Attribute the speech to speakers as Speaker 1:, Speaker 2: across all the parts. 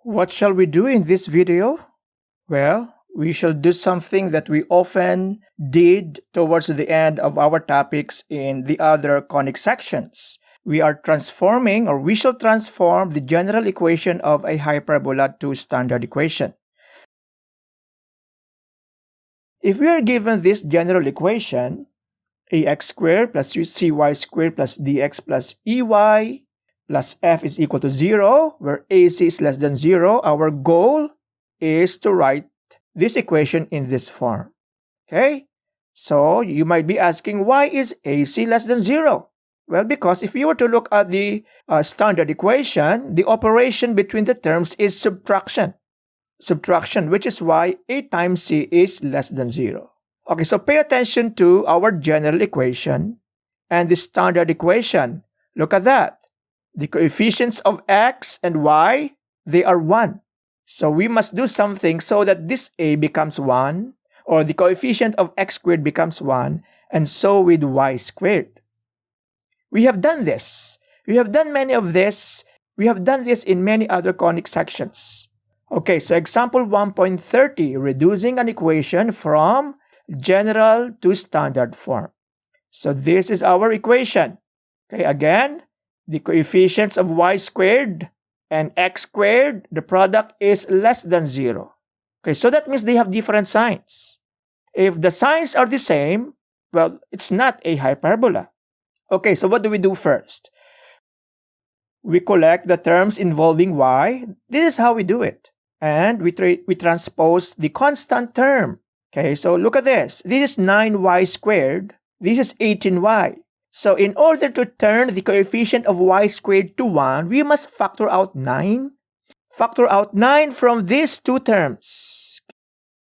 Speaker 1: What shall we do in this video? Well, we shall do something that we often did towards the end of our topics in the other conic sections. We are transforming, or we shall transform, the general equation of a hyperbola to standard equation. If we are given this general equation, ax squared plus cy squared plus dx plus ey plus f is equal to 0, where ac is less than 0, our goal is to write this equation in this form. Okay? So you might be asking, why is ac less than 0? Well, because if you were to look at the standard equation, the operation between the terms is subtraction. Subtraction, which is why a times c is less than 0. Okay, so pay attention to our general equation and the standard equation. Look at that. The coefficients of x and y, they are 1. So we must do something so that this a becomes 1, or the coefficient of x squared becomes 1, and so with y squared. We have done this. We have done many of this. We have done this in many other conic sections. Okay, so example 1.30, reducing an equation from general to standard form. So this is our equation. Okay, again, the coefficients of y squared and x squared, the product is less than 0. Okay, so that means they have different signs. If the signs are the same, well, it's not a hyperbola. Okay, so what do we do first? We collect the terms involving y. This is how we do it. And we transpose the constant term. Okay, so look at this. This is 9y squared. This is 18y. So in order to turn the coefficient of y squared to 1, we must factor out 9. Factor out 9 from these two terms.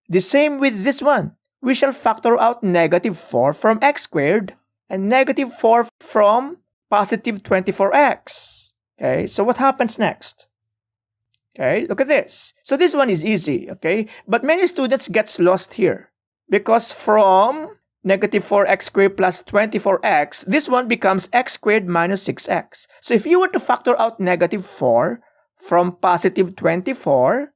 Speaker 1: The same with this one. We shall factor out negative 4 from x squared and negative 4 from positive 24x. Okay, so what happens next? Okay, look at this. So this one is easy, okay? But many students gets lost here because from negative 4x squared plus 24x, this one becomes x squared minus 6x. So if you were to factor out negative 4 from positive 24,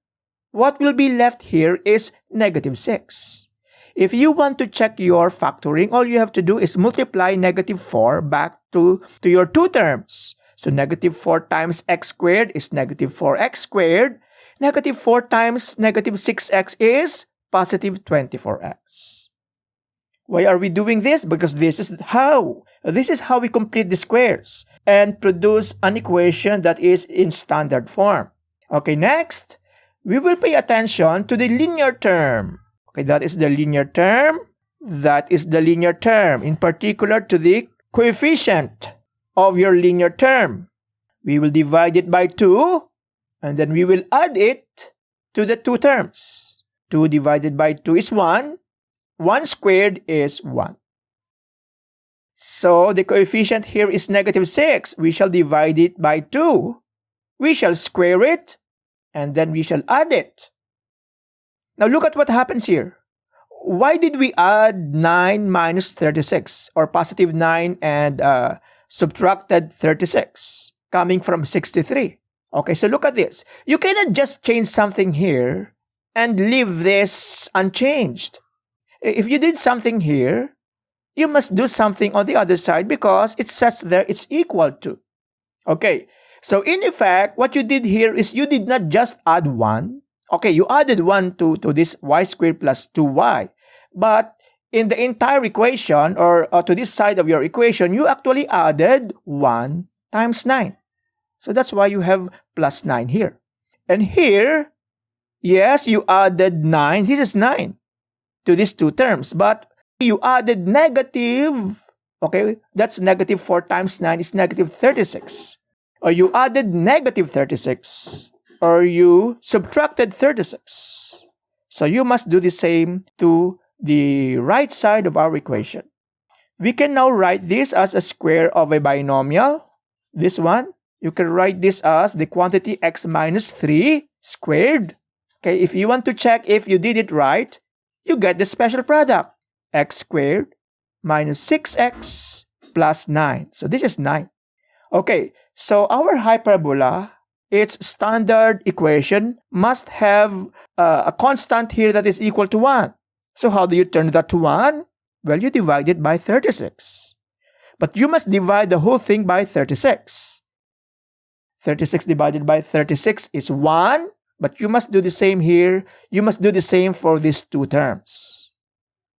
Speaker 1: what will be left here is negative 6. If you want to check your factoring, all you have to do is multiply negative 4 back to your two terms. So negative 4 times x squared is negative 4x squared. Negative 4 times negative 6x is positive 24x. Why are we doing this? Because this is how we complete the squares and produce an equation that is in standard form. Okay, next, we will pay attention to the linear term. Okay, that is the linear term. That is the linear term, in particular to the coefficient of your linear term. We will divide it by 2, and then we will add it to the two terms. 2 divided by 2 is 1. 1 squared is 1. So the coefficient here is negative 6. We shall divide it by 2. We shall square it, and then we shall add it. Now look at what happens here. Why did we add 9 minus 36, or positive 9 and subtracted 36, coming from 63? Okay, so look at this. You cannot just change something here and leave this unchanged. If you did something here, you must do something on the other side because it says there it's equal to. Okay, so in effect, what you did here is you did not just add 1. Okay, you added 1 to this y squared plus 2y. But in the entire equation, or to this side of your equation, you actually added 1 times 9. So that's why you have plus 9 here. And here, yes, you added 9. This is 9 to these two terms. But you added negative. Okay, that's negative 4 times 9 is negative 36. Or you added negative 36. Or you subtracted 36. So you must do the same to the right side of our equation. We can now write this as a square of a binomial. This one, you can write this as the quantity x minus 3 squared. Okay, if you want to check if you did it right, you get the special product. X squared minus 6x plus 9. So this is 9. Okay, so our hyperbola its standard equation must have a constant here that is equal to 1. So how do you turn that to 1? Well, you divide it by 36. But you must divide the whole thing by 36. 36 divided by 36 is 1. But you must do the same here. You must do the same for these two terms.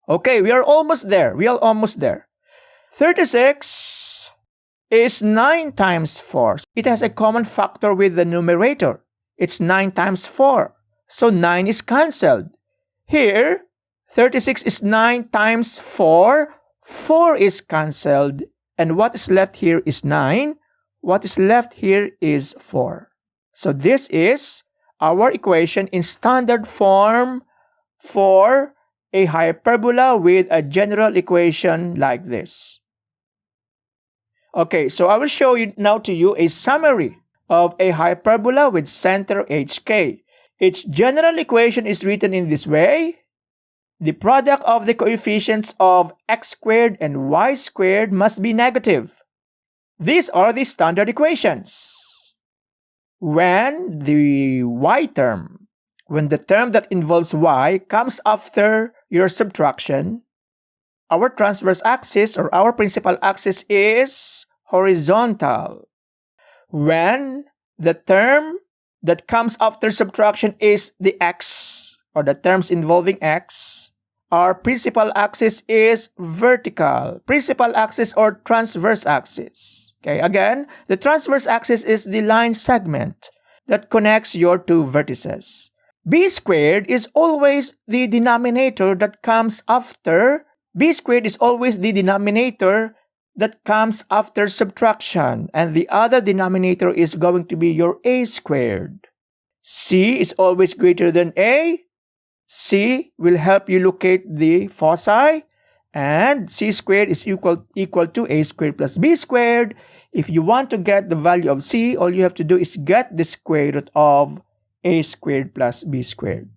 Speaker 1: Okay, we are almost there. 36 is 9 times 4. It has a common factor with the numerator. It's 9 times 4. So 9 is cancelled. Here, 36 is 9 times 4. 4 is cancelled. And what is left here is 9. What is left here is 4. So this is our equation in standard form for a hyperbola with a general equation like this. Okay, so I will show you now to you a summary of a hyperbola with center HK. Its general equation is written in this way. The product of the coefficients of x squared and y squared must be negative. These are the standard equations. When the term that involves y comes after your subtraction, our transverse axis or our principal axis is horizontal. When the term that comes after subtraction is the x, or the terms involving x, our principal axis is vertical. Principal axis or transverse axis. Okay, again, the transverse axis is the line segment that connects your two vertices. B squared is always the denominator that comes after. B squared is always the denominator that comes after subtraction, and the other denominator is going to be your a squared. C is always greater than a. C will help you locate the foci, and c squared is equal to a squared plus b squared. If you want to get the value of c, all you have to do is get the square root of a squared plus b squared.